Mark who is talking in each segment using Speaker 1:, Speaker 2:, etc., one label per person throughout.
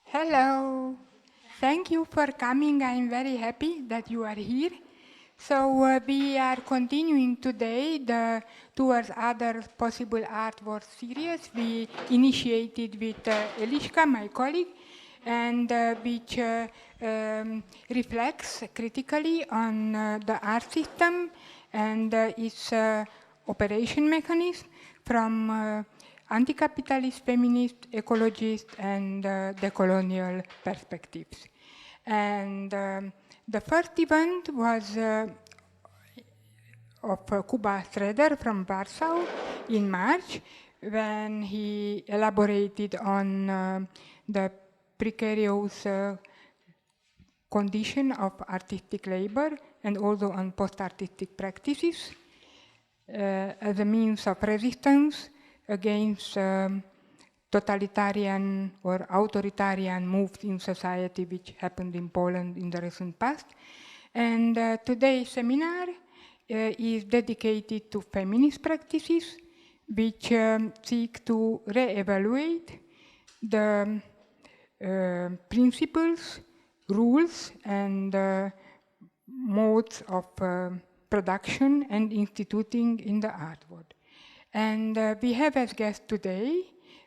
Speaker 1: Hello. Thank you for coming. I'm very happy that you are here. So we are continuing today towards other possible artwork series we initiated with Eliška, my colleague, and which reflects critically on the art system and its operation mechanism from anti-capitalist, feminist, ecologist, and decolonial perspectives. And the first event was of Kuba Sreder from Warsaw in March, when he elaborated on the precarious condition of artistic labor and also on post-artistic practices as a means of resistance against totalitarian or authoritarian moves in society which happened in Poland in the recent past. And today's seminar is dedicated to feminist practices which seek to re-evaluate the principles, rules, and modes of production and instituting in the art world. And we have as guests today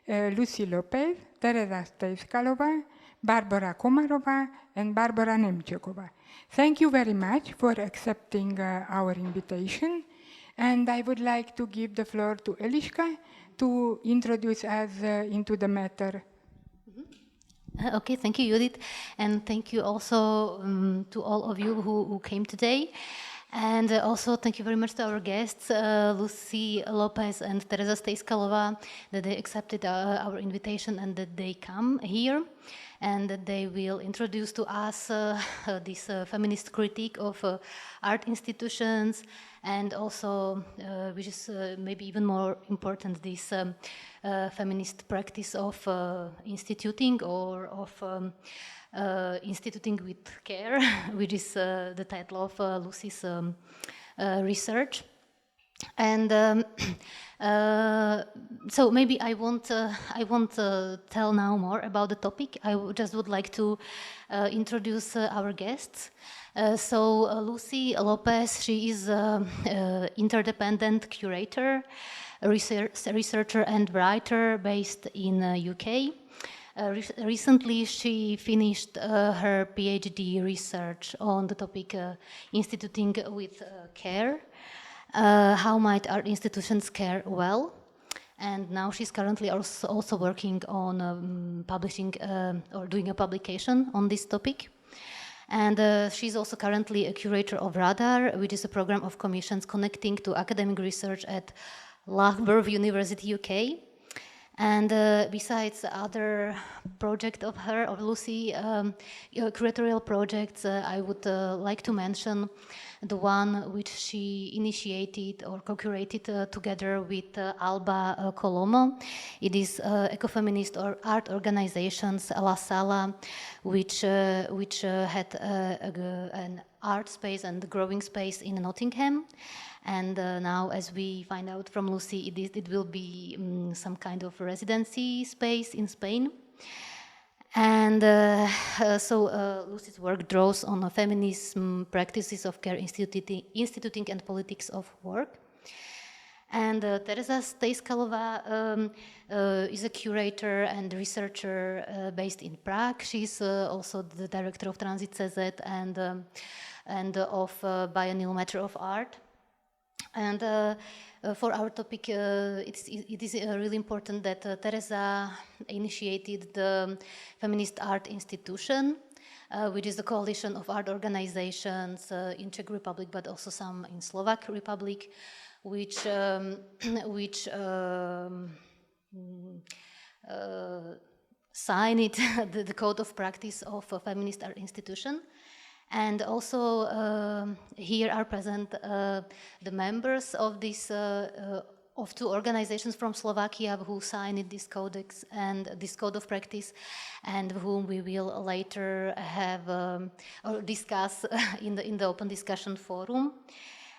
Speaker 1: Lucy Lopez, Tereza Stejskalová, Barbara Komarova, and Barbara Nemčeková. Thank you very much for accepting our invitation. And I would like to give the floor to Eliška to introduce us into the matter.
Speaker 2: Okay, thank you, Judith. And thank you also to all of you who came today. And also thank you very much to our guests, Lucy Lopez and Tereza Stejskalová, that they accepted our invitation and that they come here and that they will introduce to us this feminist critique of art institutions and also, which is maybe even more important, this feminist practice of instituting or of instituting with care, which is the title of Lucy's research. And so maybe I won't tell now more about the topic. I just would like to introduce our guests. So Lucy Lopez, she is interdependent curator, researcher and writer based in UK. Recently, she finished her PhD research on the topic instituting with care. How might art institutions care well? And now she's currently also working on publishing or doing a publication on this topic. And she's also currently a curator of Radar, which is a program of commissions connecting to academic research at Loughborough University, UK. And besides other project of her, of Lucy, curatorial projects, I would like to mention the one which she initiated or co-curated together with Alba Colomo. It is ecofeminist or art organizations La Sala, which had an art space and growing space in Nottingham. And now, as we find out from Lucy, it will be some kind of residency space in Spain. And so Lucy's work draws on feminism, practices of care, instituting and politics of work. And Tereza Stejskalová is a curator and researcher based in Prague. She's also the director of Transit.cz and of Biennial Matter of Art. And for our topic, it is really important that Tereza initiated the Feminist Art Institution, which is a coalition of art organizations in Czech Republic, but also some in Slovak Republic, which sign it, the code of practice of a feminist art institution. And also here are present the members of this of two organizations from Slovakia who signed this codex and this code of practice, and whom we will later have or discuss in the open discussion forum.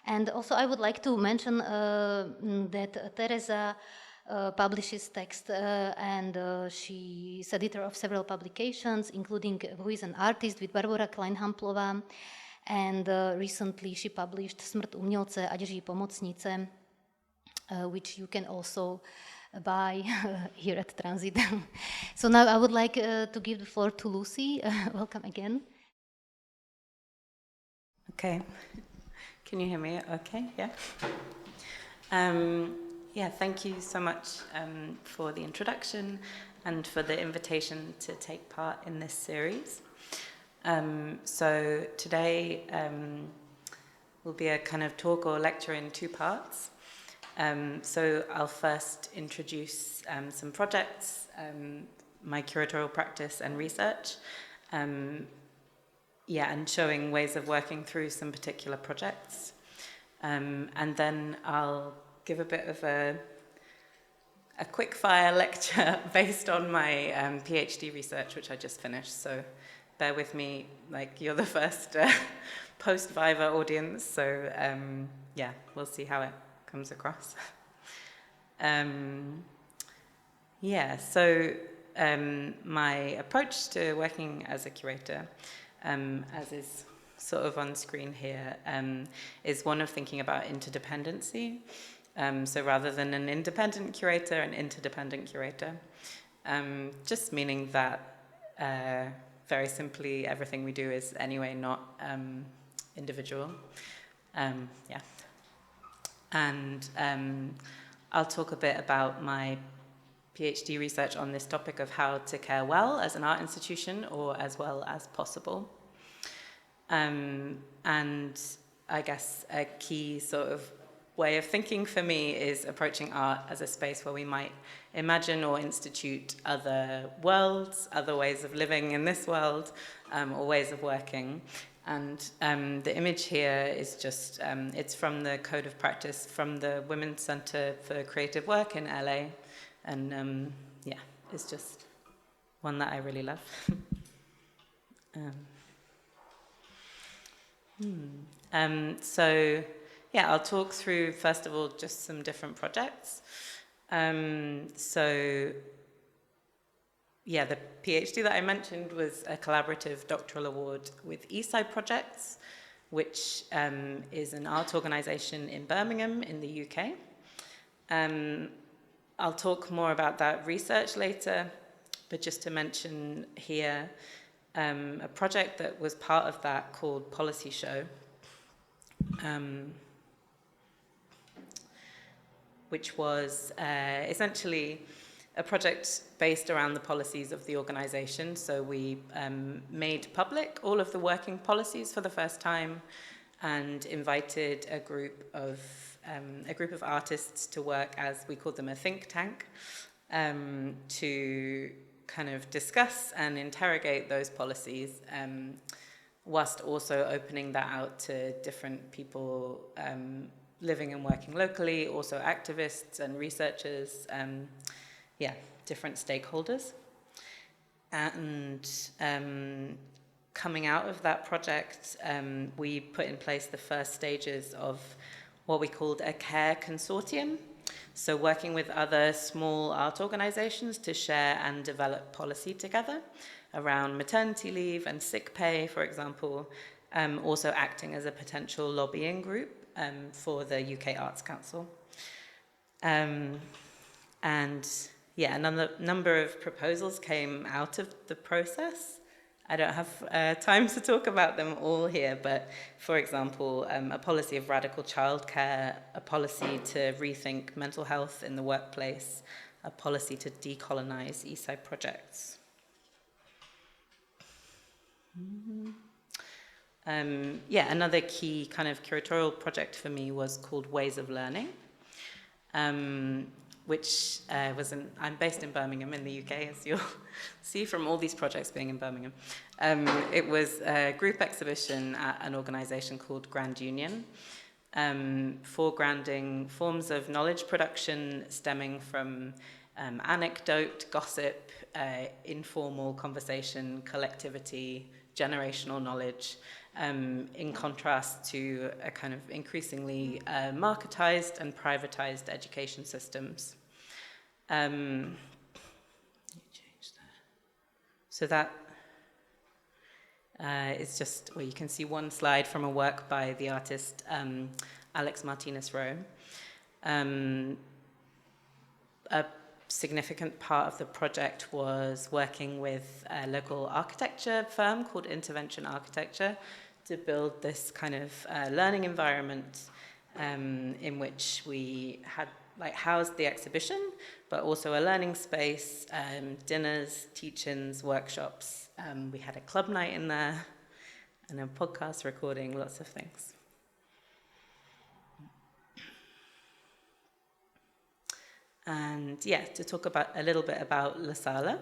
Speaker 2: And also I would like to mention that Tereza publishes text, and she's editor of several publications, including Who is an Artist with Barbara Kleinhamplová, and recently she published Smrt umělce, ať žijí pomocnice, which you can also buy here at Transit. So now I would like to give the floor to Lucy. Welcome again.
Speaker 3: Okay. Can you hear me? Okay, yeah. Yeah, thank you so much for the introduction and for the invitation to take part in this series. So today will be a kind of talk or lecture in two parts. So I'll first introduce some projects, my curatorial practice and research, and showing ways of working through some particular projects. And then I'll give a bit of a quick fire lecture based on my PhD research, which I just finished. So bear with me, like you're the first post-Viva audience. So we'll see how it comes across. My approach to working as a curator, as is sort of on screen here, is one of thinking about interdependency. So rather than an independent curator, an interdependent curator, just meaning that very simply everything we do is anyway not individual. And I'll talk a bit about my PhD research on this topic of how to care well as an art institution or as well as possible. And I guess a key sort of way of thinking for me is approaching art as a space where we might imagine or institute other worlds, other ways of living in this world, or ways of working. And the image here is just, it's from the Code of Practice from the Women's Center for Creative Work in LA. And it's just one that I really love. I'll talk through, first of all, just some different projects. The PhD that I mentioned was a collaborative doctoral award with Eastside Projects, which is an art organization in Birmingham in the UK. I'll talk more about that research later, but just to mention here, a project that was part of that called Policy Show, which was essentially a project based around the policies of the organization. So we made public all of the working policies for the first time and invited a group of artists to work as, we called them a think tank, to kind of discuss and interrogate those policies, whilst also opening that out to different people living and working locally, also activists and researchers, different stakeholders. And coming out of that project, we put in place the first stages of what we called a care consortium. So working with other small art organizations to share and develop policy together around maternity leave and sick pay, for example, also acting as a potential lobbying group for the UK Arts Council. A number of proposals came out of the process. I don't have time to talk about them all here, but for example, a policy of radical childcare, a policy to rethink mental health in the workplace, a policy to decolonize Eastside projects. Another key kind of curatorial project for me was called Ways of Learning, which I'm based in Birmingham in the UK, as you'll see from all these projects being in Birmingham. It was a group exhibition at an organization called Grand Union, foregrounding forms of knowledge production stemming from anecdote, gossip, informal conversation, collectivity, generational knowledge, in contrast to a kind of increasingly marketized and privatized education systems. So that is just where you can see one slide from a work by the artist Alex Martinez-Rowe. A significant part of the project was working with a local architecture firm called Intervention Architecture to build this kind of learning environment in which we had housed the exhibition, but also a learning space, dinners, teach-ins, workshops. We had a club night in there and a podcast recording, lots of things. And yeah, to talk about a little bit about La Sala.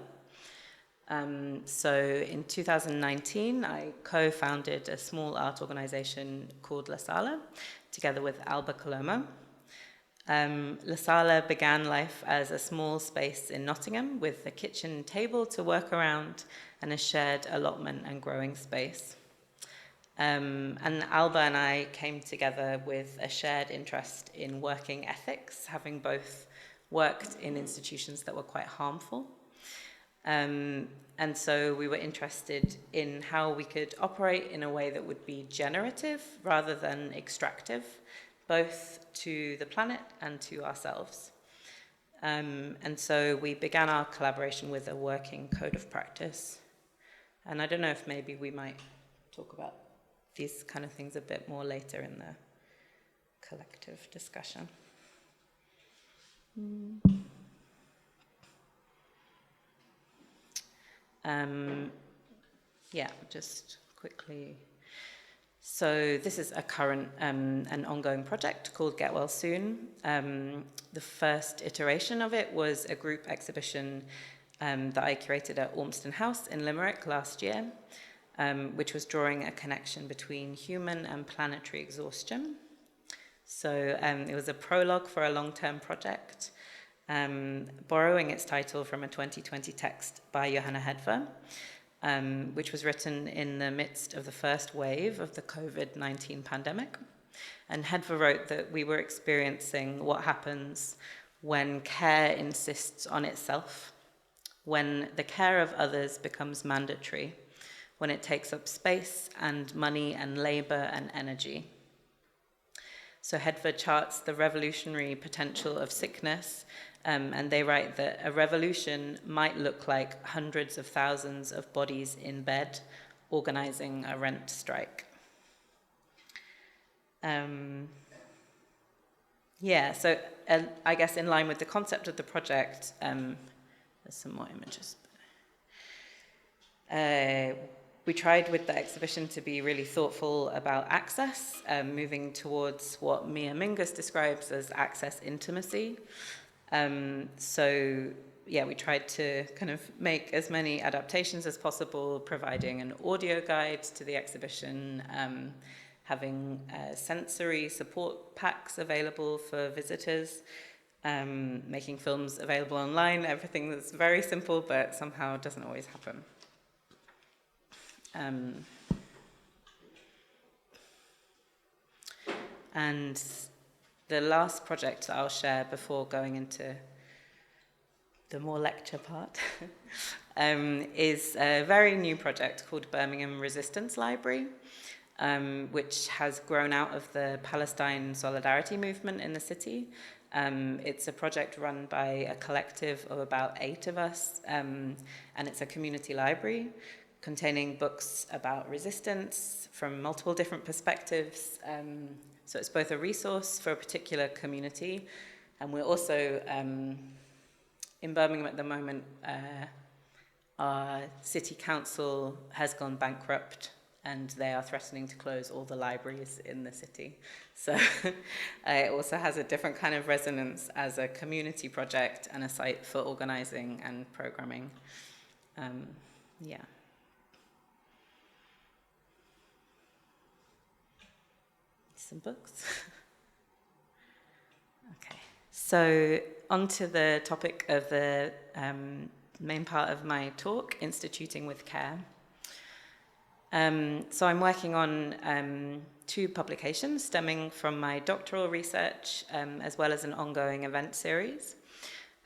Speaker 3: So in 2019, I co-founded a small art organization called La Sala, together with Alba Coloma. La Sala began life as a small space in Nottingham with a kitchen table to work around and a shared allotment and growing space. And Alba and I came together with a shared interest in working ethics, having both worked in institutions that were quite harmful. And so we were interested in how we could operate in a way that would be generative rather than extractive, both to the planet and to ourselves. And so we began our collaboration with a working code of practice. And I don't know if maybe we might talk about these kind of things a bit more later in the collective discussion. Yeah, just quickly. So this is a current and ongoing project called Get Well Soon. The first iteration of it was a group exhibition that I curated at Ormston House in Limerick last year, which was drawing a connection between human and planetary exhaustion. So it was a prologue for a long-term project, borrowing its title from a 2020 text by Johanna Hedver, which was written in the midst of the first wave of the COVID-19 pandemic. And Hedver wrote that we were experiencing what happens when care insists on itself, when the care of others becomes mandatory, when it takes up space and money and labor and energy. So Hedver charts the revolutionary potential of sickness, and they write that a revolution might look like hundreds of thousands of bodies in bed organizing a rent strike. Yeah, so I guess in line with the concept of the project, there's some more images. We tried with the exhibition to be really thoughtful about access, moving towards what Mia Mingus describes as access intimacy. So yeah, we tried to kind of make as many adaptations as possible, providing an audio guide to the exhibition, having sensory support packs available for visitors, making films available online, everything that's very simple but somehow doesn't always happen. And the last project that I'll share before going into the more lecture part is a very new project called Birmingham Resistance Library, which has grown out of the Palestine Solidarity movement in the city. It's a project run by a collective of about 8 of us, and it's a community library containing books about resistance from multiple different perspectives. So it's both a resource for a particular community, and we're also, in Birmingham at the moment, our city council has gone bankrupt and they are threatening to close all the libraries in the city. So it also has a different kind of resonance as a community project and a site for organizing and programming. Yeah. Some books. Okay, so on to the topic of the main part of my talk, instituting with care. So I'm working on 2 publications stemming from my doctoral research, as well as an ongoing event series.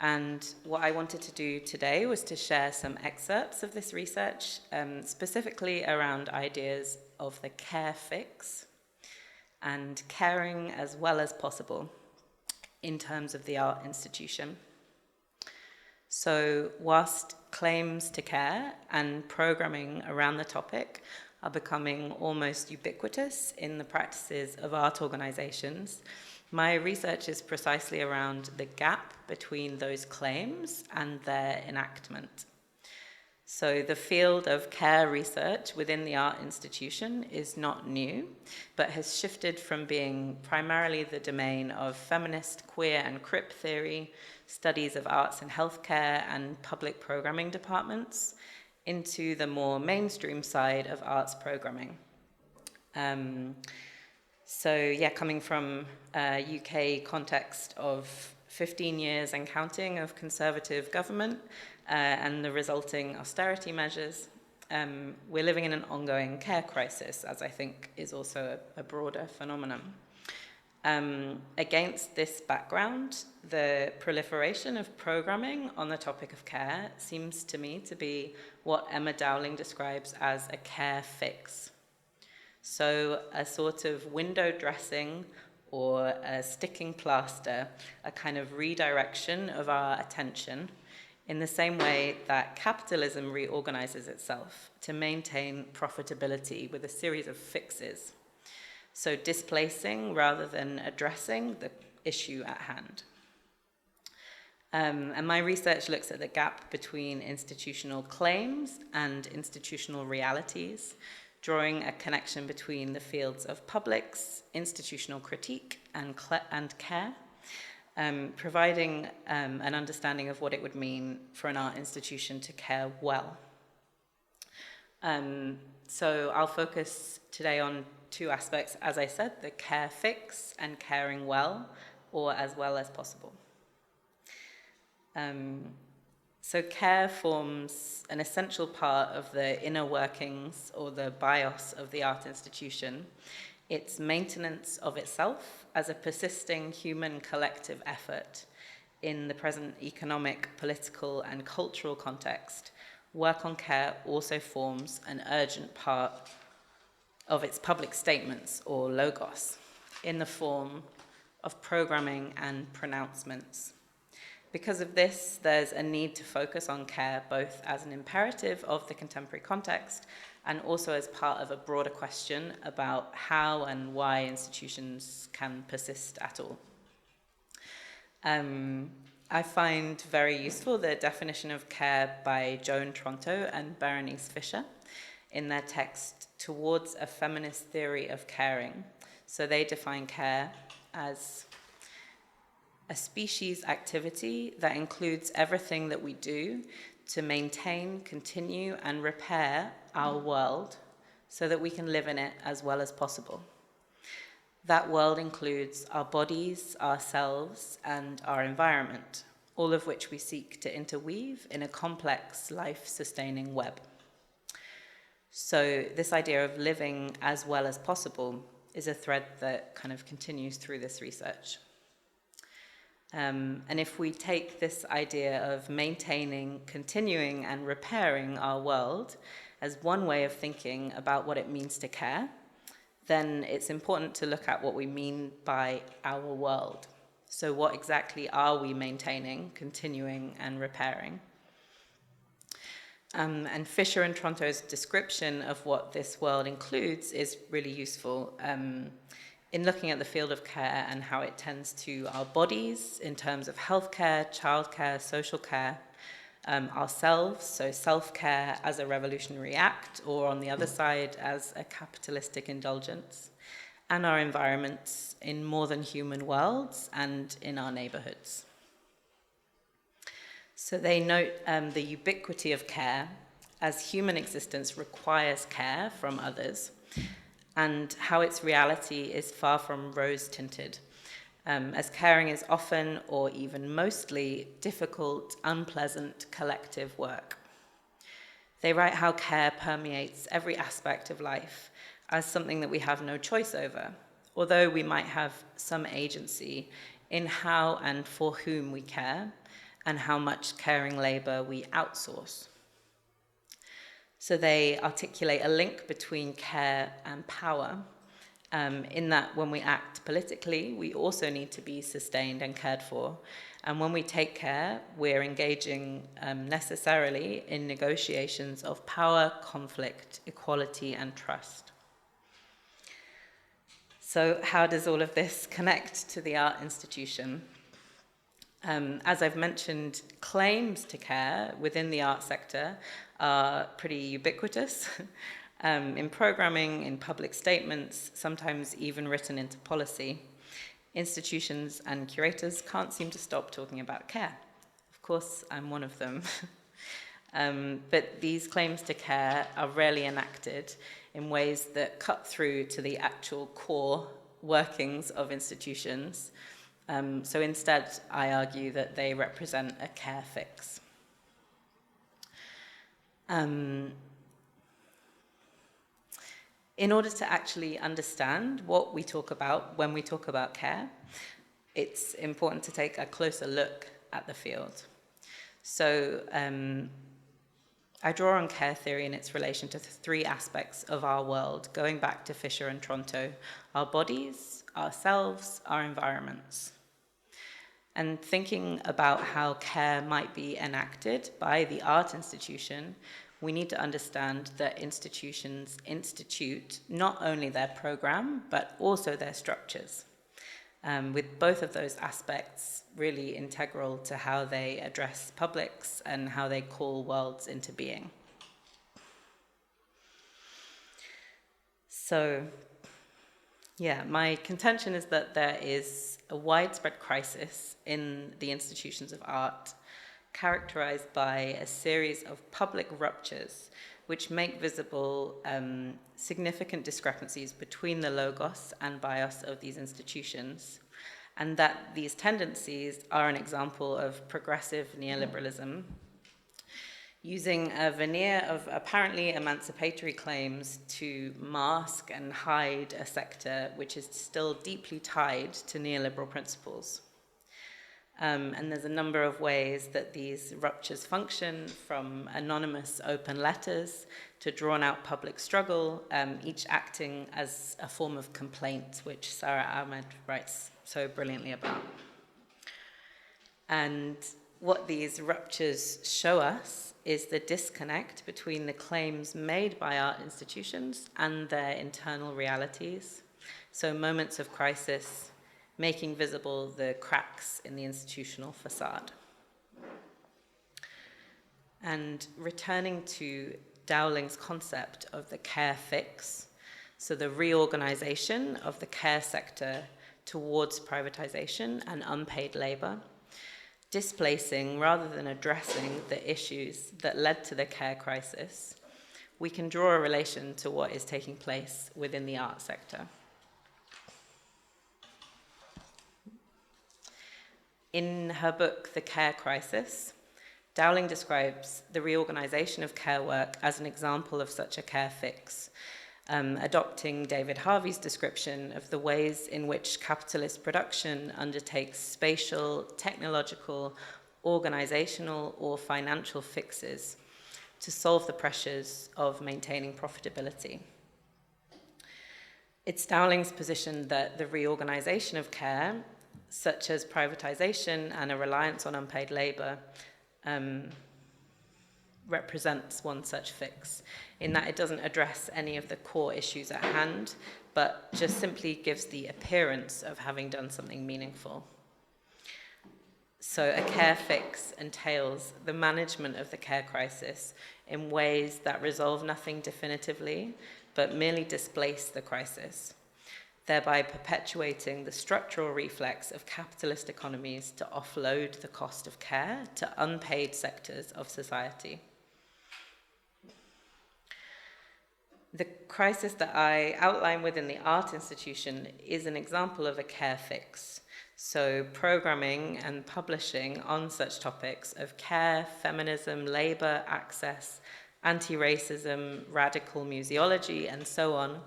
Speaker 3: And what I wanted to do today was to share some excerpts of this research, specifically around ideas of the care fix and caring as well as possible in terms of the art institution. So whilst claims to care and programming around the topic are becoming almost ubiquitous in the practices of art organizations, my research is precisely around the gap between those claims and their enactment. So the field of care research within the art institution is not new, but has shifted from being primarily the domain of feminist, queer, and crip theory, studies of arts and healthcare, and public programming departments, into the more mainstream side of arts programming. Coming from a UK context of 15 years and counting of conservative government and the resulting austerity measures, we're living in an ongoing care crisis, as I think is also a broader phenomenon. Against this background, the proliferation of programming on the topic of care seems to me to be what Emma Dowling describes as a care fix. So a sort of window dressing or a sticking plaster, a kind of redirection of our attention in the same way that capitalism reorganizes itself to maintain profitability with a series of fixes. So displacing rather than addressing the issue at hand. And my research looks at the gap between institutional claims and institutional realities, drawing a connection between the fields of publics, institutional critique, and care, providing an understanding of what it would mean for an art institution to care well. So I'll focus today on two aspects, as I said, the care fix and caring well, or as well as possible. So care forms an essential part of the inner workings or the bios of the art institution, its maintenance of itself as a persisting human collective effort. In the present economic, political, and cultural context, work on care also forms an urgent part of its public statements, or logos, in the form of programming and pronouncements. Because of this, there's a need to focus on care both as an imperative of the contemporary context and also as part of a broader question about how and why institutions can persist at all. I find very useful the definition of care by Joan Tronto and Berenice Fisher in their text Towards a Feminist Theory of Caring. So they define care as a species activity that includes everything that we do to maintain, continue, and repair our world so that we can live in it as well as possible. That world includes our bodies, ourselves, and our environment, all of which we seek to interweave in a complex, life-sustaining web. So this idea of living as well as possible is a thread that kind of continues through this research. And if we take this idea of maintaining, continuing, and repairing our world as one way of thinking about what it means to care, then it's important to look at what we mean by our world. So what exactly are we maintaining, continuing, and repairing? And Fisher and Tronto's description of what this world includes is really useful in looking at the field of care and how it tends to our bodies in terms of healthcare, childcare, social care, ourselves, so self-care as a revolutionary act, or on the other side as a capitalistic indulgence, and our environments in more than human worlds and in our neighborhoods. So they note the ubiquity of care as human existence requires care from others, and how its reality is far from rose-tinted, as caring is often, or even mostly, difficult, unpleasant, collective work. They write how care permeates every aspect of life as something that we have no choice over, although we might have some agency in how and for whom we care, and how much caring labour we outsource. So they articulate a link between care and power, in that when we act politically, we also need to be sustained and cared for. And when we take care, we're engaging necessarily in negotiations of power, conflict, equality, and trust. So how does all of this connect to the art institution? As I've mentioned, claims to care within the art sector are pretty ubiquitous in programming, in public statements, sometimes even written into policy. Institutions and curators can't seem to stop talking about care. Of course, I'm one of them. But these claims to care are rarely enacted in ways that cut through to the actual core workings of institutions. So instead, I argue that they represent a care fix. In order to actually understand what we talk about when we talk about care, it's important to take a closer look at the field. So I draw on care theory in its relation to three aspects of our world, going back to Fisher and Tronto: our bodies, ourselves, our environments. And thinking about how care might be enacted by the art institution, we need to understand that institutions institute not only their program, but also their structures, with both of those aspects really integral to how they address publics and how they call worlds into being. So, yeah, my contention is that there is a widespread crisis in the institutions of art, characterized by a series of public ruptures which make visible significant discrepancies between the logos and bios of these institutions, and that these tendencies are an example of progressive neoliberalism, using a veneer of apparently emancipatory claims to mask and hide a sector which is still deeply tied to neoliberal principles. And there's a number of ways that these ruptures function, from anonymous open letters to drawn-out public struggle, each acting as a form of complaint, which Sarah Ahmed writes so brilliantly about. And what these ruptures show us is the disconnect between the claims made by art institutions and their internal realities. So moments of crisis, making visible the cracks in the institutional facade. And returning to Dowling's concept of the care fix, so the reorganization of the care sector towards privatization and unpaid labor, displacing rather than addressing the issues that led to the care crisis, we can draw a relation to what is taking place within the art sector. In her book, The Care Crisis, Dowling describes the reorganization of care work as an example of such a care fix, adopting David Harvey's description of the ways in which capitalist production undertakes spatial, technological, organizational, or financial fixes to solve the pressures of maintaining profitability. It's Dowling's position that the reorganization of care, such as privatization and a reliance on unpaid labor, represents one such fix, in that it doesn't address any of the core issues at hand, but just simply gives the appearance of having done something meaningful. So a care fix entails the management of the care crisis in ways that resolve nothing definitively, but merely displace the crisis, thereby perpetuating the structural reflex of capitalist economies to offload the cost of care to unpaid sectors of society. The crisis that I outline within the art institution is an example of a care fix. So programming and publishing on such topics of care, feminism, labor, access, anti-racism, radical museology, and so on,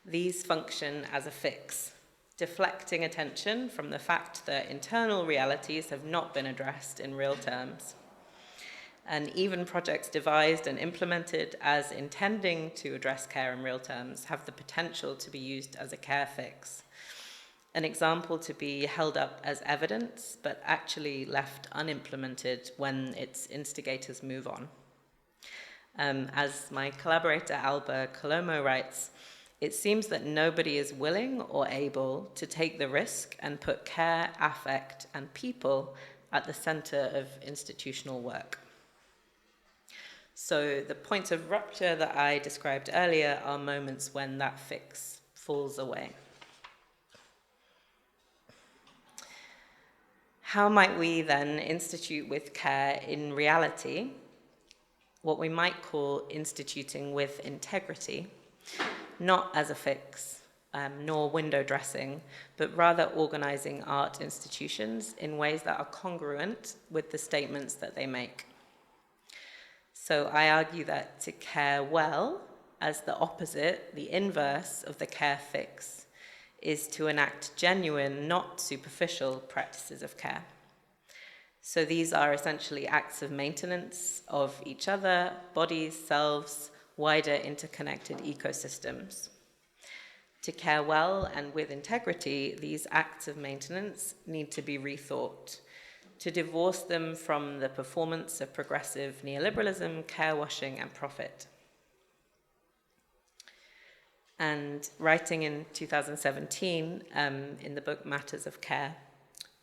Speaker 3: these function as a fix, deflecting attention from the fact that internal realities have not been addressed in real terms. And even projects devised and implemented as intending to address care in real terms have the potential to be used as a care fix. An example to be held up as evidence, but actually left unimplemented when its instigators move on. As my collaborator Alba Colomo writes, it seems that nobody is willing or able to take the risk and put care, affect, and people at the center of institutional work. So the points of rupture that I described earlier are moments when that fix falls away. How might we then institute with care in reality what we might call instituting with integrity, not as a fix, nor window dressing, but rather organizing art institutions in ways that are congruent with the statements that they make? So I argue that to care well, as the opposite, the inverse of the care fix, is to enact genuine, not superficial practices of care. So these are essentially acts of maintenance of each other, bodies, selves, wider interconnected ecosystems. To care well and with integrity, these acts of maintenance need to be rethought, to divorce them from the performance of progressive neoliberalism, care washing, and profit. And writing in 2017 in the book Matters of Care,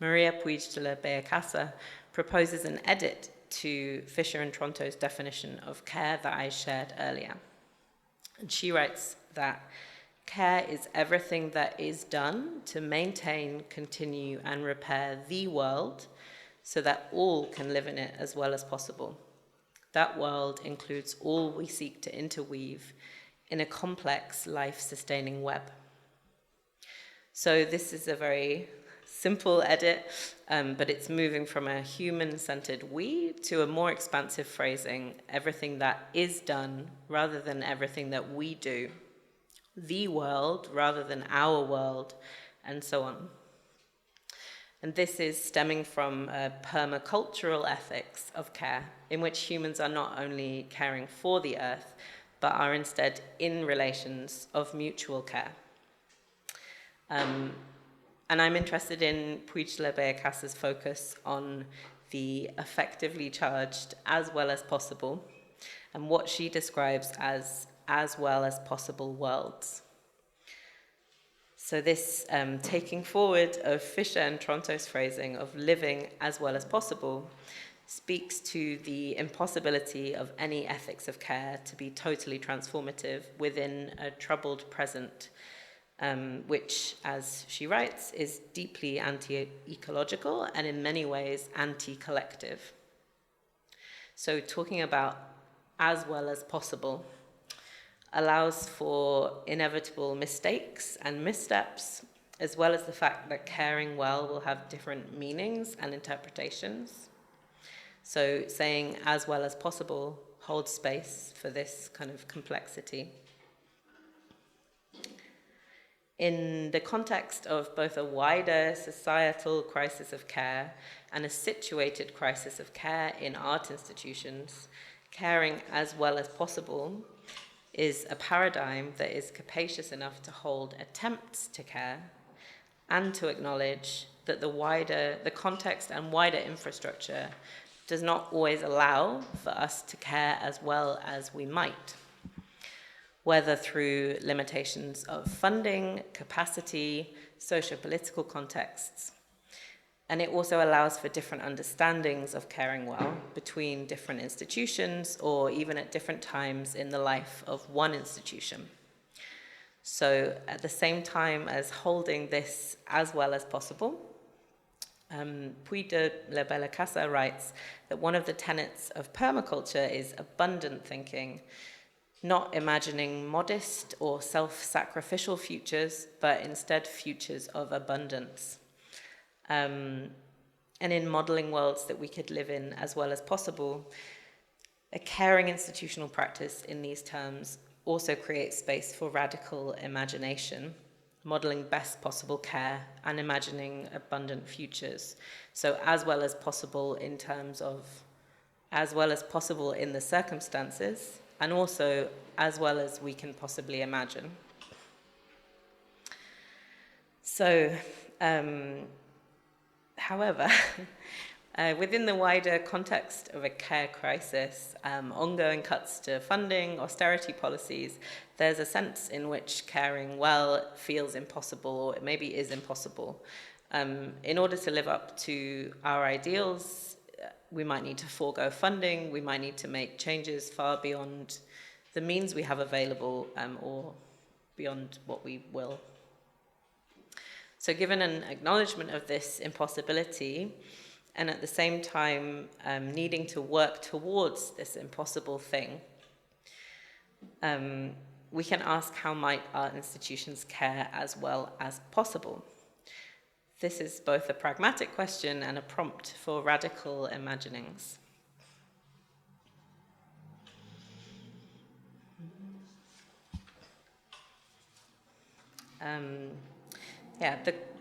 Speaker 3: Maria Puig de la Bellacasa proposes an edit to Fisher and Tronto's definition of care that I shared earlier. And she writes that care is everything that is done to maintain, continue, and repair the world so that all can live in it as well as possible. That world includes all we seek to interweave in a complex, life-sustaining web. So this is a very simple edit, but it's moving from a human-centered we to a more expansive phrasing, everything that is done rather than everything that we do, the world rather than our world, and so on. And this is stemming from a permacultural ethics of care, in which humans are not only caring for the earth, but are instead in relations of mutual care. And I'm interested in Puig de la Bellacasa's focus on the effectively charged as well as possible, and what she describes as well as possible worlds. So this taking forward of Fisher and Tronto's phrasing of living as well as possible speaks to the impossibility of any ethics of care to be totally transformative within a troubled present, which, as she writes, is deeply anti-ecological and in many ways anti-collective. So talking about as well as possible allows for inevitable mistakes and missteps, as well as the fact that caring well will have different meanings and interpretations. So saying as well as possible holds space for this kind of complexity. In the context of both a wider societal crisis of care and a situated crisis of care in art institutions, caring as well as possible is a paradigm that is capacious enough to hold attempts to care and to acknowledge that the context and wider infrastructure does not always allow for us to care as well as we might, whether through limitations of funding, capacity, socio-political contexts. And it also allows for different understandings of caring well between different institutions or even at different times in the life of one institution. So at the same time as holding this as well as possible, Puig de la Bellacasa writes that one of the tenets of permaculture is abundant thinking, not imagining modest or self-sacrificial futures, but instead futures of abundance. And in modeling worlds that we could live in as well as possible, a caring institutional practice in these terms also creates space for radical imagination, modeling best possible care and imagining abundant futures. So as well as possible in terms of, as well as possible in the circumstances, and also as well as we can possibly imagine. So, however, within the wider context of a care crisis, ongoing cuts to funding, austerity policies, there's a sense in which caring well feels impossible, or it maybe is impossible. In order to live up to our ideals, we might need to forego funding, we might need to make changes far beyond the means we have available, or beyond what we will. So given an acknowledgement of this impossibility, and at the same time needing to work towards this impossible thing, we can ask, how might our institutions care as well as possible? This is both a pragmatic question and a prompt for radical imaginings.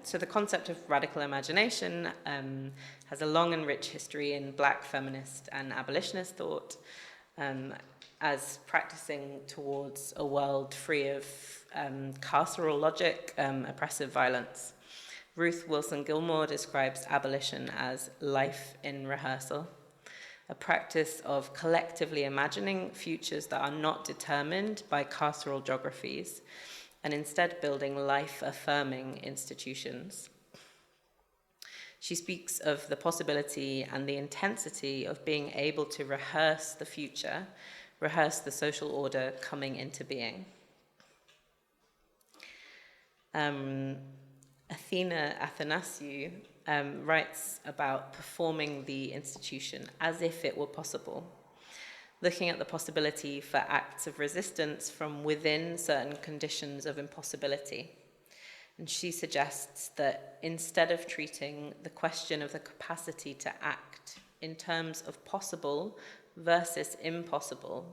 Speaker 3: So the concept of radical imagination has a long and rich history in Black feminist and abolitionist thought, as practicing towards a world free of carceral logic, oppressive violence. Ruth Wilson Gilmore describes abolition as life in rehearsal, a practice of collectively imagining futures that are not determined by carceral geographies, and instead building life-affirming institutions. She speaks of the possibility and the intensity of being able to rehearse the future, rehearse the social order coming into being. Athena Athanasiou writes about performing the institution as if it were possible, looking at the possibility for acts of resistance from within certain conditions of impossibility. And she suggests that instead of treating the question of the capacity to act in terms of possible versus impossible,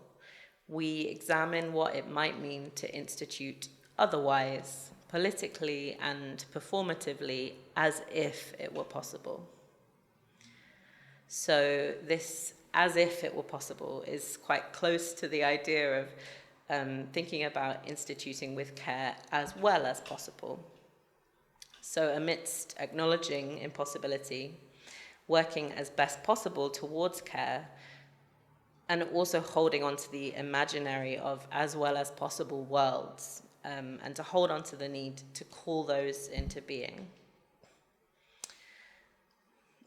Speaker 3: we examine what it might mean to institute otherwise, politically and performatively, as if it were possible. So this as if it were possible is quite close to the idea of thinking about instituting with care as well as possible. So amidst acknowledging impossibility, working as best possible towards care, and also holding on to the imaginary of as well as possible worlds, and to hold on to the need to call those into being.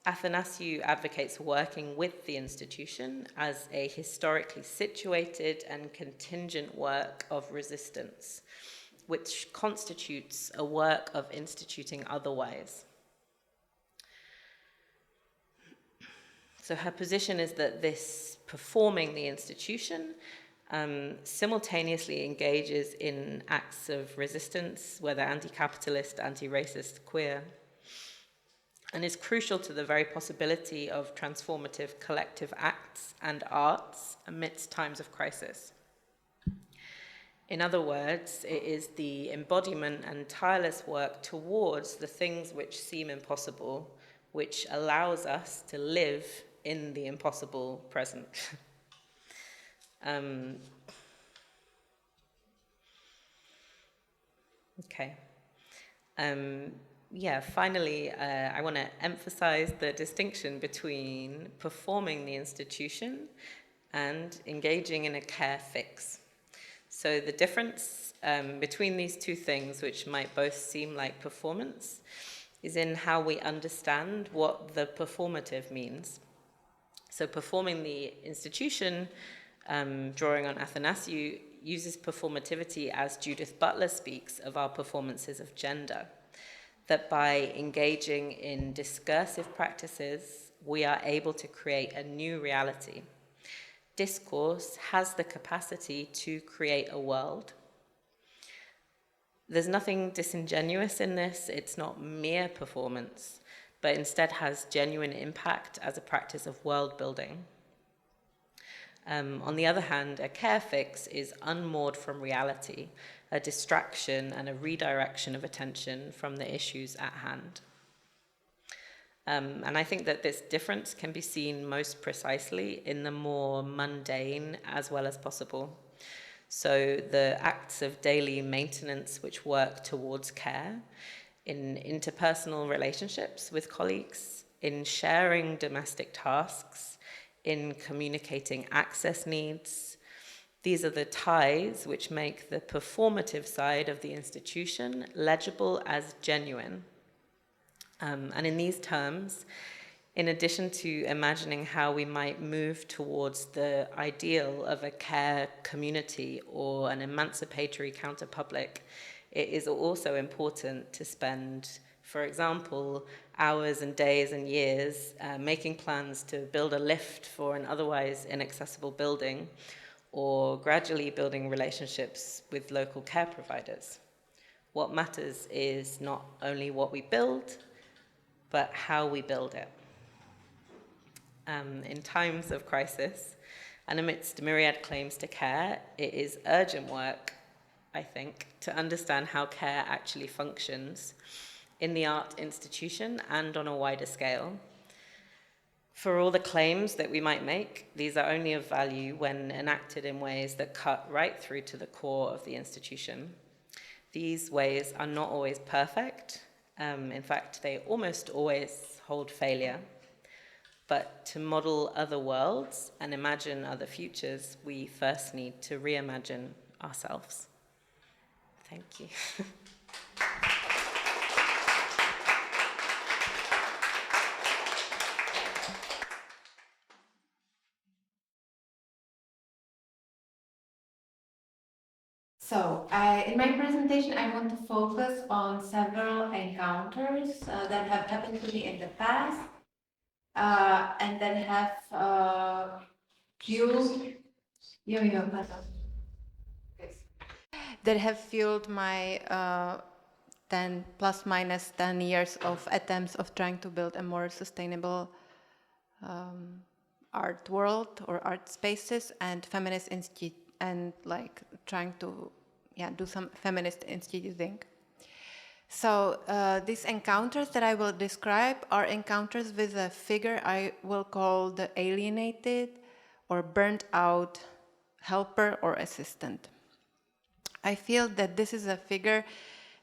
Speaker 3: Athanasiou advocates working with the institution as a historically situated and contingent work of resistance, which constitutes a work of instituting otherwise. So her position is that this performing the institution simultaneously engages in acts of resistance, whether anti-capitalist, anti-racist, queer, and is crucial to the very possibility of transformative collective acts and arts amidst times of crisis. In other words, it is the embodiment and tireless work towards the things which seem impossible, which allows us to live in the impossible present. Okay. Finally, I want to emphasize the distinction between performing the institution and engaging in a care fix. So the difference between these two things, which might both seem like performance, is in how we understand what the performative means. So performing the institution, drawing on Athanasiou, uses performativity as Judith Butler speaks of our performances of gender, that by engaging in discursive practices, we are able to create a new reality. Discourse has the capacity to create a world. There's nothing disingenuous in this. It's not mere performance, but instead has genuine impact as a practice of world building. On the other hand, a care fix is unmoored from reality a distraction and a redirection of attention from the issues at hand. And I think that this difference can be seen most precisely in the more mundane as well as possible. So the acts of daily maintenance which work towards care, in interpersonal relationships with colleagues, in sharing domestic tasks, in communicating access needs. These are the ties which make the performative side of the institution legible as genuine. And in these terms, in addition to imagining how we might move towards the ideal of a care community or an emancipatory counterpublic, it is also important to spend, for example, hours and days and years making plans to build a lift for an otherwise inaccessible building, or gradually building relationships with local care providers. What matters is not only what we build, but how we build it. In times of crisis, and amidst myriad claims to care, it is urgent work, I think, to understand how care actually functions in the art institution and on a wider scale. For all the claims that we might make, these are only of value when enacted in ways that cut right through to the core of the institution. These ways are not always perfect. In fact, they almost always hold failure. But to model other worlds and imagine other futures, we first need to reimagine ourselves. Thank you.
Speaker 4: So, in my presentation, I want to focus on several encounters that have happened to me in the past and that have fueled my 10 years of attempts of trying to build a more sustainable art world or art spaces and feminist institute, and like trying to do some feminist instituting. So these encounters that I will describe are encounters with a figure I will call the alienated or burnt out helper or assistant. I feel that this is a figure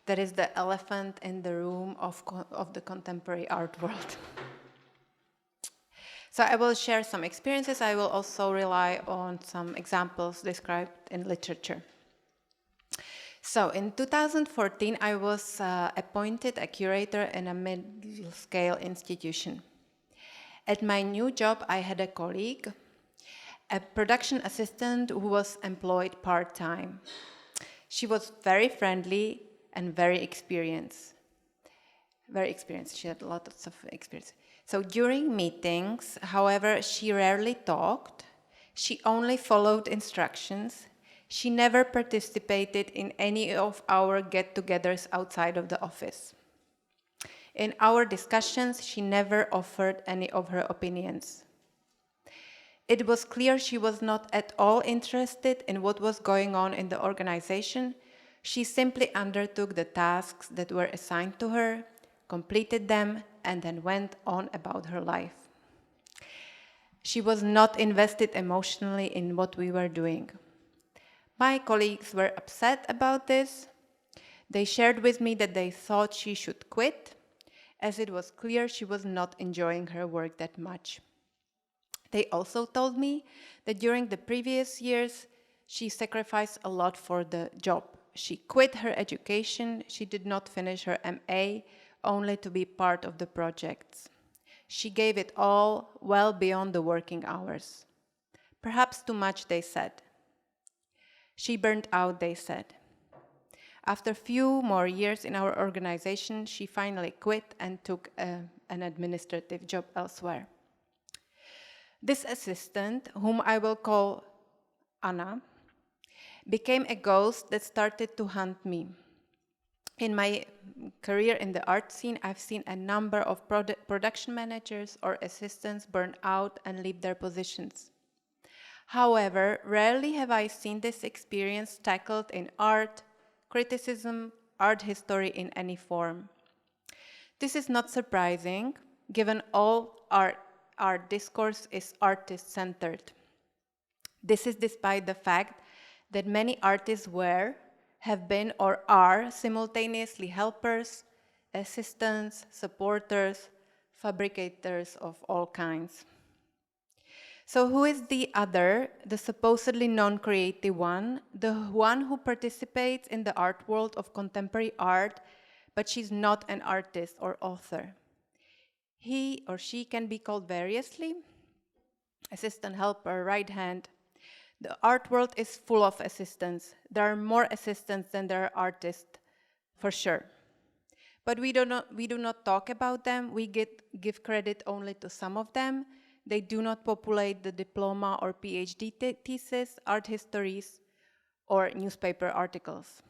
Speaker 4: that is the elephant in the room of the contemporary art world. So I will share some experiences. I will also rely on some examples described in literature. So in 2014, I was appointed a curator in a mid-scale institution. At my new job, I had a colleague, a production assistant who was employed part-time. She was very friendly and very experienced. She had lots of experience. So during meetings, however, she rarely talked. She only followed instructions. She never participated in any of our get-togethers outside of the office. In our discussions, she never offered any of her opinions. It was clear she was not at all interested in what was going on in the organization. She simply undertook the tasks that were assigned to her, completed them, and then went on about her life. She was not invested emotionally in what we were doing. My colleagues were upset about this. They shared with me that they thought she should quit, as it was clear she was not enjoying her work that much. They also told me that during the previous years, she sacrificed a lot for the job. She quit her education, she did not finish her MA, only to be part of the projects. She gave it all well beyond the working hours. Perhaps too much, they said. She burned out, they said. After a few more years in our organization, she finally quit and took an administrative job elsewhere. This assistant, whom I will call Anna, became a ghost that started to haunt me. In my career in the art scene, I've seen a number of production managers or assistants burn out and leave their positions. However, rarely have I seen this experience tackled in art, criticism, art history in any form. This is not surprising, given all our discourse is artist-centered. This is despite the fact that many artists were, have been, or are simultaneously helpers, assistants, supporters, fabricators of all kinds. So who is the other, the supposedly non-creative one, the one who participates in the art world of contemporary art, but she's not an artist or author? He or she can be called variously: assistant, helper, right hand. The art world is full of assistants. There are more assistants than there are artists, for sure. But we do not talk about them. We give credit only to some of them. They do not populate the diploma or PhD thesis, art histories, or newspaper articles.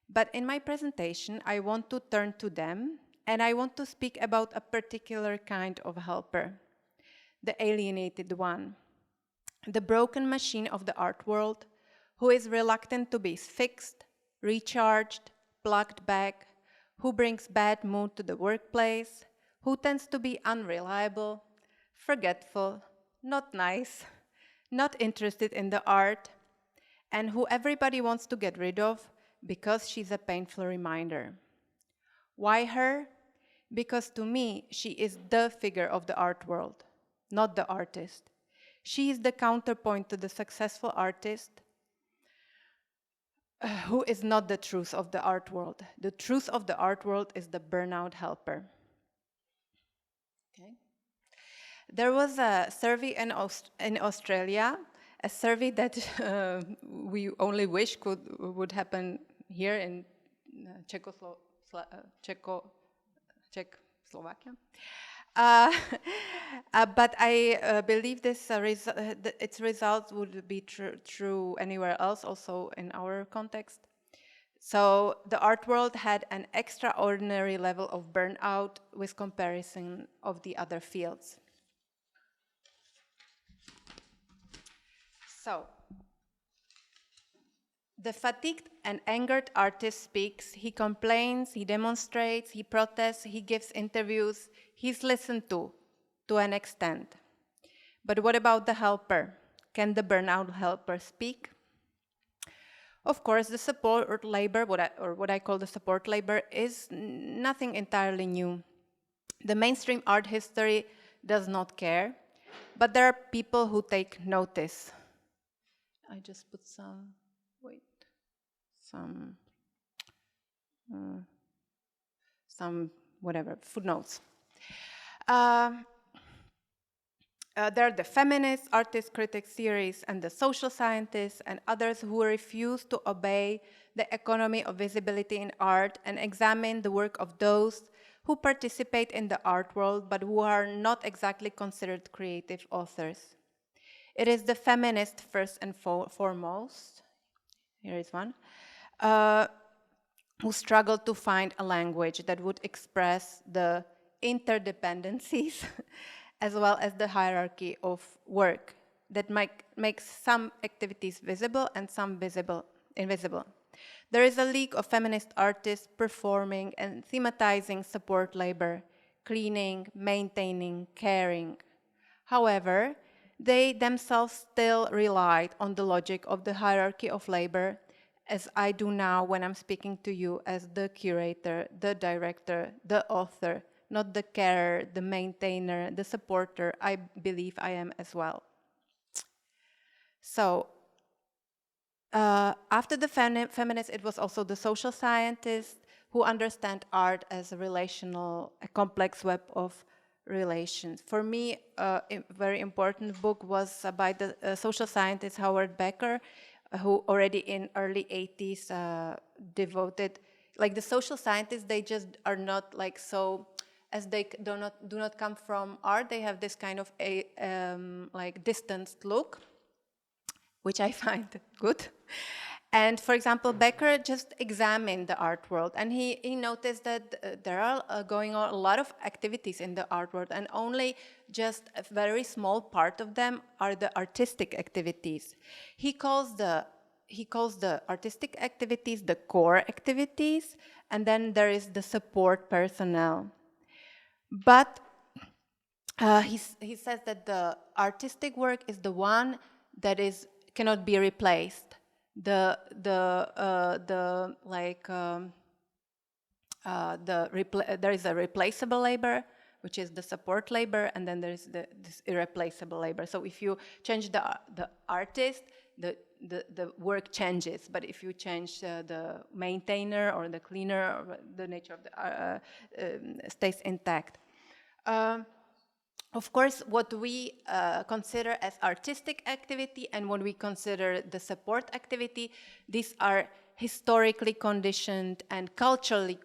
Speaker 4: But in my presentation, I want to turn to them, and I want to speak about a particular kind of helper, the alienated one, the broken machine of the art world, who is reluctant to be fixed, recharged, plugged back, who brings bad mood to the workplace, who tends to be unreliable, forgetful, not nice, not interested in the art, and who everybody wants to get rid of because she's a painful reminder. Why her? Because to me, she is the figure of the art world, not the artist. She is the counterpoint to the successful artist who is not the truth of the art world. The truth of the art world is the burnout helper. Okay. There was a survey in Australia, a survey that we only wish would happen here in Czechoslovakia. But I believe its results would be true anywhere else, also in our context. So the art world had an extraordinary level of burnout with comparison of the other fields. So, the fatigued and angered artist speaks, he complains, he demonstrates, he protests, he gives interviews, he's listened to an extent. But what about the helper? Can the burnout helper speak? Of course, the support labor, what I call the support labor, is nothing entirely new. The mainstream art history does not care, but there are people who take notice. I just put some whatever, footnotes. There are the feminists, artists, critics, theorists, and the social scientists, and others who refuse to obey the economy of visibility in art and examine the work of those who participate in the art world, but who are not exactly considered creative authors. It is the feminist, first and foremost, here is one, who struggle to find a language that would express the interdependencies as well as the hierarchy of work that makes some activities visible and some invisible. There is a league of feminist artists performing and thematizing support labor, cleaning, maintaining, caring. However, they themselves still relied on the logic of the hierarchy of labor, as I do now when I'm speaking to you as the curator, the director, the author, not the carer, the maintainer, the supporter. I believe I am as well. So, after the feminists, it was also the social scientists who understand art as a complex web of relations. For me, a very important book was by the social scientist Howard Becker, who already in early 80s devoted, like the social scientists, they just are not like so, as they do not come from art, they have this kind of like distanced look, which I find good. And for example, Becker just examined the art world, and he noticed that there are going on a lot of activities in the art world, and only just a very small part of them are the artistic activities. He calls the he calls the artistic activities the core activities, and then there is the support personnel. But he says that the artistic work is the one that cannot be replaced. There is a replaceable labor, which is the support labor, and then there is this irreplaceable labor. So if you change the artist, the work changes, but if you change the maintainer or the cleaner, or the nature of the stays intact. Of course, what we consider as artistic activity and what we consider the support activity, these are historically conditioned and culturally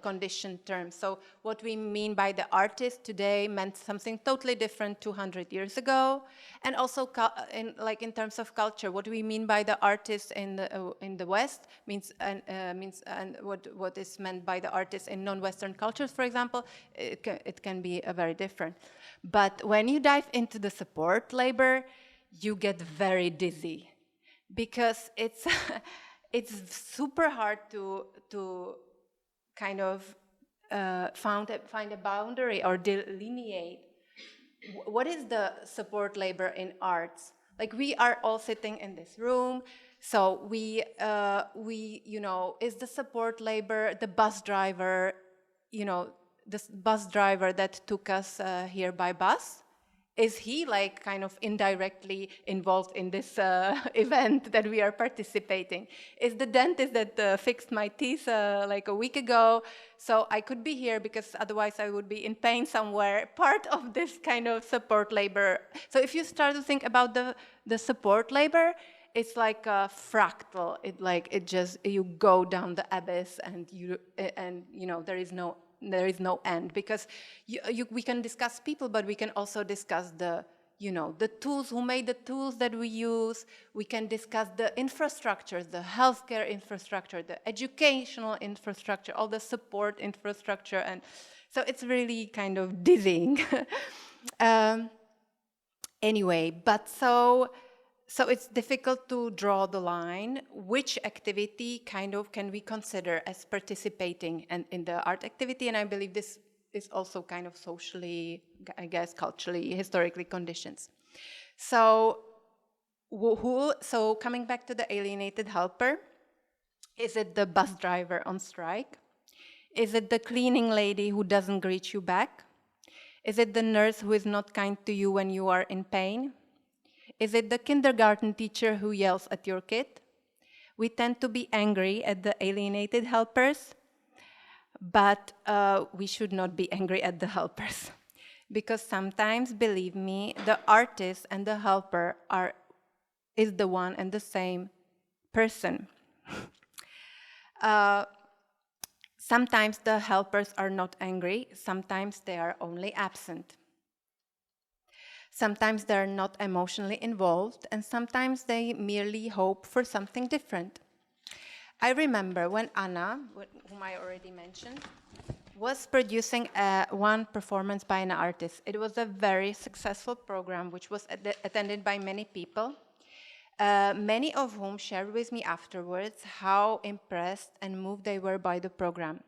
Speaker 4: conditioned terms. So what we mean by the artist today meant something totally different 200 years ago. And also in terms of culture, what we mean by the artist in the West means what is meant by the artist in non-Western cultures, for example, it can be very different. But when you dive into the support labor, you get very dizzy, because it's it's super hard to kind of find a boundary or delineate what is the support labor in arts. Like, we are all sitting in this room, so we is the support labor the bus driver, this bus driver that took us here by bus? Is he like kind of indirectly involved in this event that we are participating? Is the dentist that fixed my teeth like a week ago, so I could be here because otherwise I would be in pain somewhere, part of this kind of support labor? So if you start to think about the support labor, it's like a fractal. You go down the abyss, and there is no end, because we can discuss people, but we can also discuss the tools, who made the tools that we use. We can discuss the infrastructures, the healthcare infrastructure, the educational infrastructure, all the support infrastructure, and so it's really kind of dizzying. Anyway, but so it's difficult to draw the line. Which activity kind of can we consider as participating in the art activity? And I believe this is also kind of socially, I guess, culturally, historically conditioned. So coming back to the alienated helper, is it the bus driver on strike? Is it the cleaning lady who doesn't greet you back? Is it the nurse who is not kind to you when you are in pain? Is it the kindergarten teacher who yells at your kid? We tend to be angry at the alienated helpers, but we should not be angry at the helpers. Because sometimes, believe me, the artist and the helper is the one and the same person. Sometimes the helpers are not angry, sometimes they are only absent. Sometimes they're not emotionally involved, and sometimes they merely hope for something different. I remember when Anna, whom I already mentioned, was producing one performance by an artist. It was a very successful program, which was attended by many people, many of whom shared with me afterwards how impressed and moved they were by the program.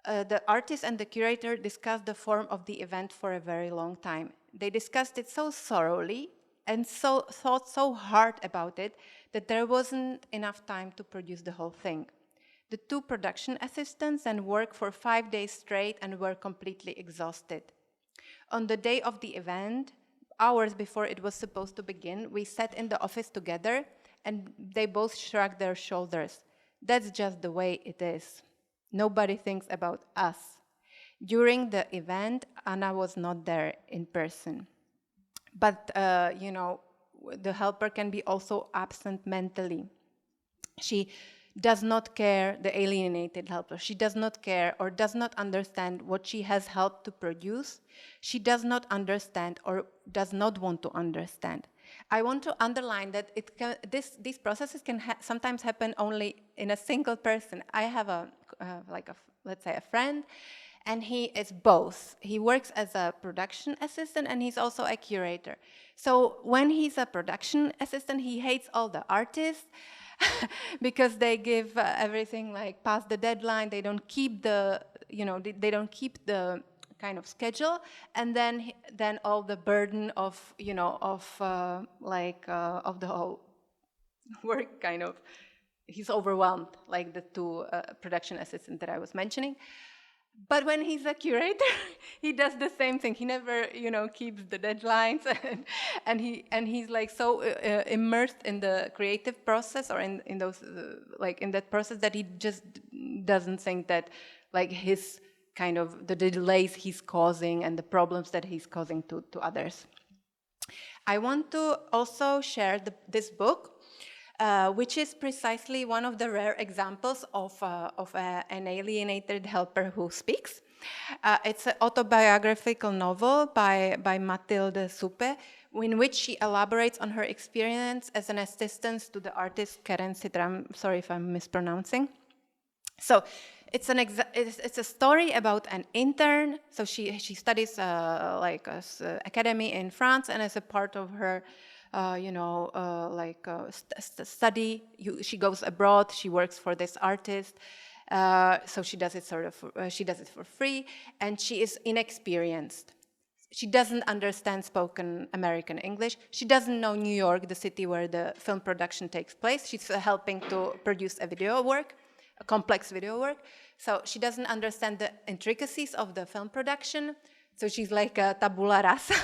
Speaker 4: The artist and the curator discussed the form of the event for a very long time. They discussed it so thoroughly and thought so hard about it that there wasn't enough time to produce the whole thing. The two production assistants then worked for 5 days straight and were completely exhausted. On the day of the event, hours before it was supposed to begin, we sat in the office together and they both shrugged their shoulders. That's just the way it is. Nobody thinks about us. During the event, Anna was not there in person. But, the helper can be also absent mentally. She does not care, the alienated helper. She does not care or does not understand what she has helped to produce. She does not understand or does not want to understand. I want to underline that these processes can sometimes happen only in a single person. I have let's say a friend, and he is both. He works as a production assistant and he's also a curator. So when he's a production assistant, he hates all the artists because they give everything like past the deadline. They don't keep the, they don't keep the kind of schedule, and then all the burden of, of the whole work kind of, he's overwhelmed, like the two production assistants that I was mentioning. But when he's a curator, he does the same thing. He never, keeps the deadlines, and he's like so immersed in the creative process, or in those in that process, that he just doesn't think that like his kind of the delays he's causing and the problems that he's causing to others. I want to also share this book, which is precisely one of the rare examples of an alienated helper who speaks. It's an autobiographical novel by Mathilde Suppe, in which she elaborates on her experience as an assistant to the artist Keren Sitra. I'm sorry if I'm mispronouncing. So it's a story about an intern. So she studies academy in France, and as a part of her study, she goes abroad. She works for this artist. So she does it she does it for free, and she is inexperienced. She doesn't understand spoken American English. She doesn't know New York, the city where the film production takes place. She's helping to produce a complex video work. So she doesn't understand the intricacies of the film production. So she's like a tabula rasa.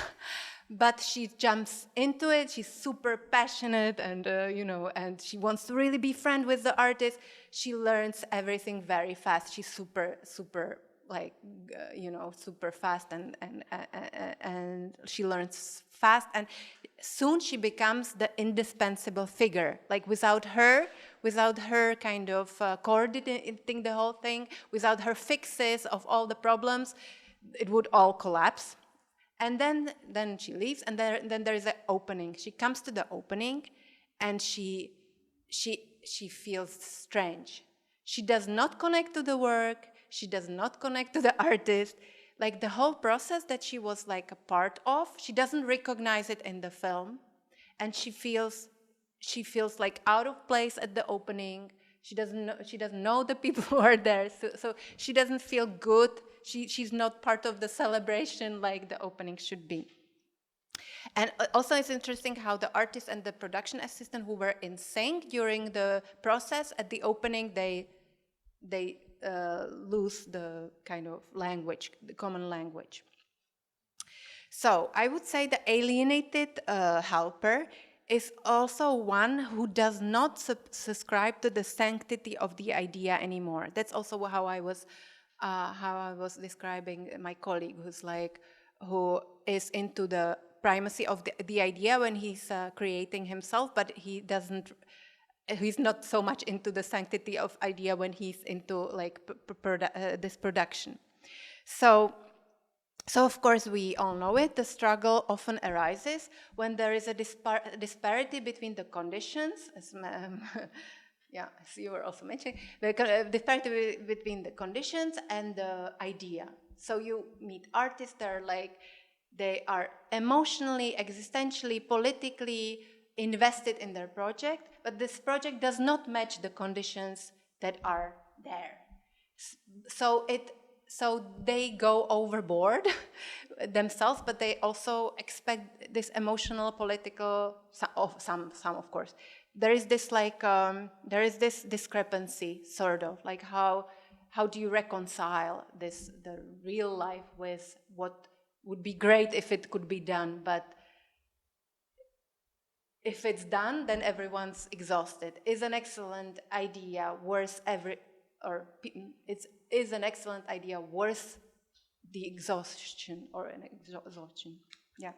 Speaker 4: But she jumps into it. She's super passionate, and and she wants to really be friends with the artist. She learns everything very fast. She's super super fast, and she learns fast, and soon she becomes the indispensable figure. Like without her kind of coordinating the whole thing, without her fixes of all the problems, it would all collapse. And then she leaves, and then there is an opening. She comes to the opening, and she feels strange. She does not connect to the work. She does not connect to the artist. Like the whole process that she was like a part of, she doesn't recognize it in the film, and she feels like out of place at the opening. She doesn't know the people who are there, so she doesn't feel good. She's not part of the celebration like the opening should be. And also it's interesting how the artist and the production assistant, who were in sync during the process, at the opening they lose the kind of language, the common language. So I would say the alienated helper is also one who does not subscribe to the sanctity of the idea anymore. That's also how I was describing my colleague, who is into the primacy of the idea when he's creating himself, but he's not so much into the sanctity of idea when he's into this production. So of course we all know it. The struggle often arises when there is a disparity between the conditions, as you were also mentioning, the disparity between the conditions and the idea. So you meet artists that they are emotionally, existentially, politically invested in their project, but this project does not match the conditions that are there. So they go overboard themselves, but they also expect this emotional, political, some of course. There is this discrepancy, sort of, like how do you reconcile the real life with what would be great if it could be done, but if it's done, then everyone's exhausted. Is an excellent idea worth is an excellent idea worth the exhaustion or an exhaustion? Yeah.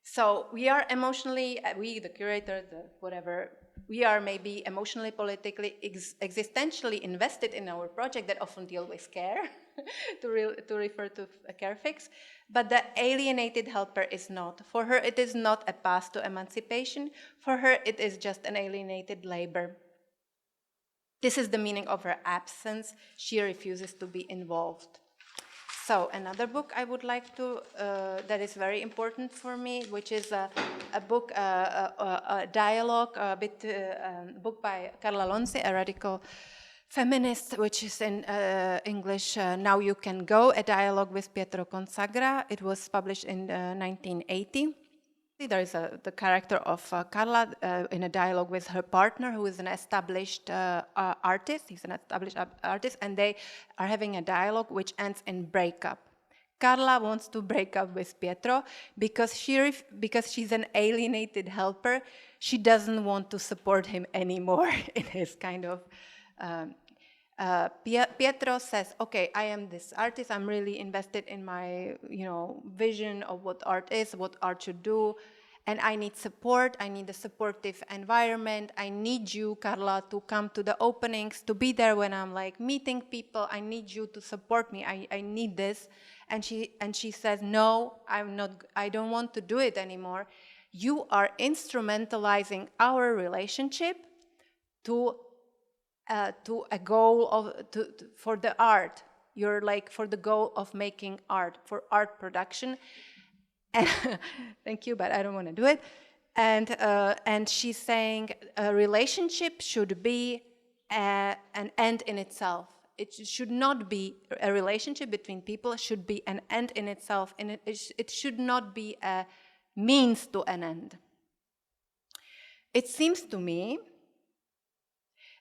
Speaker 4: So we are emotionally, the curator, whatever, we are maybe emotionally, politically, existentially invested in our project that often deal with care, to refer to a care fix. But the alienated helper is not. For her, it is not a path to emancipation. For her, it is just an alienated labor. This is the meaning of her absence. She refuses to be involved. So another book I would like to, that is very important for me, which is a book, a dialogue, book by Carla Lonzi, a radical feminist, which is in English, Now You Can Go, a dialogue with Pietro Consagra. It was published in 1980. There is the character of Carla in a dialogue with her partner, who is an established artist. He's an established artist, and they are having a dialogue which ends in breakup. Carla wants to break up with Pietro because she's an alienated helper. She doesn't want to support him anymore in his kind of. Pietro says, "Okay, I am this artist. I'm really invested in my, vision of what art is, what art should do, and I need support. I need a supportive environment. I need you, Carla, to come to the openings, to be there when I'm like meeting people. I need you to support me. I need this." And she says, "No, I'm not. I don't want to do it anymore. You are instrumentalizing our relationship to a goal for the art. You're like for the goal of making art, for art production." And thank you, but I don't want to do it. And she's saying a relationship should be an end in itself. It should not be a relationship between people. It should be an end in itself, and it should not be a means to an end. It seems to me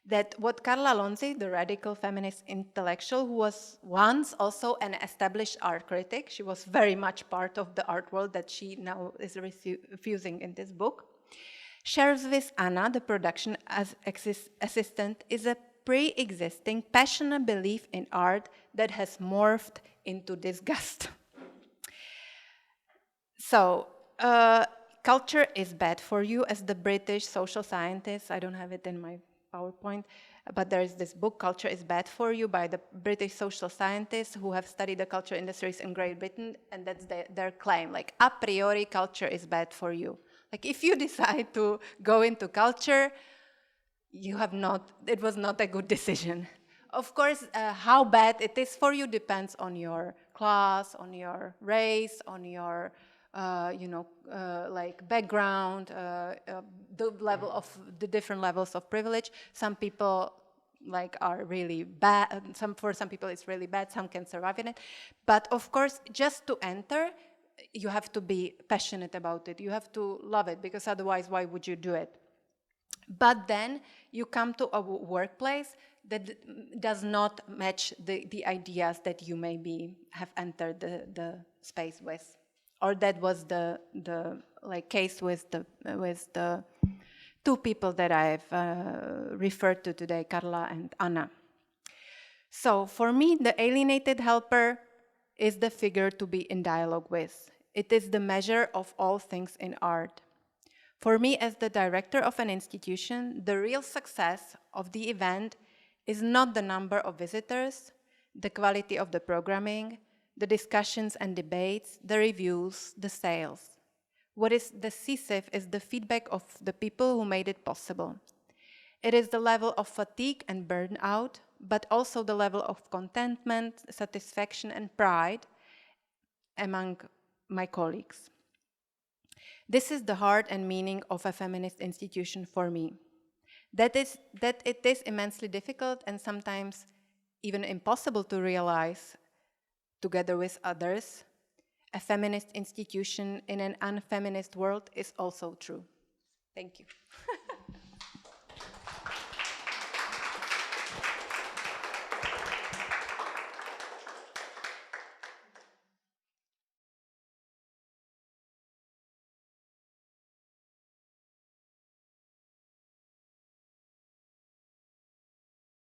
Speaker 4: that what Carla Lonzi, the radical feminist intellectual, who was once also an established art critic, she was very much part of the art world that she now is refusing in this book, shares with Anna, the production assistant, is a pre-existing passionate belief in art that has morphed into disgust. So, culture is bad for you, as the British social scientist, I don't have it in my PowerPoint, but there is this book, Culture is Bad for You, by the British social scientists who have studied the culture industries in Great Britain, and that's their claim, like, a priori, culture is bad for you. Like, if you decide to go into culture, it was not a good decision. Of course, how bad it is for you depends on your class, on your race, on your like background, the level of the different levels of privilege. Some people like are really bad. For some people it's really bad. Some can survive in it. But of course, just to enter, you have to be passionate about it. You have to love it, because otherwise, why would you do it? But then you come to a workplace that does not match the ideas that you maybe have entered the space with. Or that was the case with the two people that I've referred to today, Carla and Anna. So for me, the alienated helper is the figure to be in dialogue with. It is the measure of all things in art. For me, as the director of an institution, the real success of the event is not the number of visitors, the quality of the programming, the discussions and debates, the reviews, the sales. What is decisive is the feedback of the people who made it possible. It is the level of fatigue and burnout, but also the level of contentment, satisfaction, and pride among my colleagues. This is the heart and meaning of a feminist institution for me. That it is immensely difficult and sometimes even impossible to realize together with others, a feminist institution in an unfeminist world is also true. Thank you.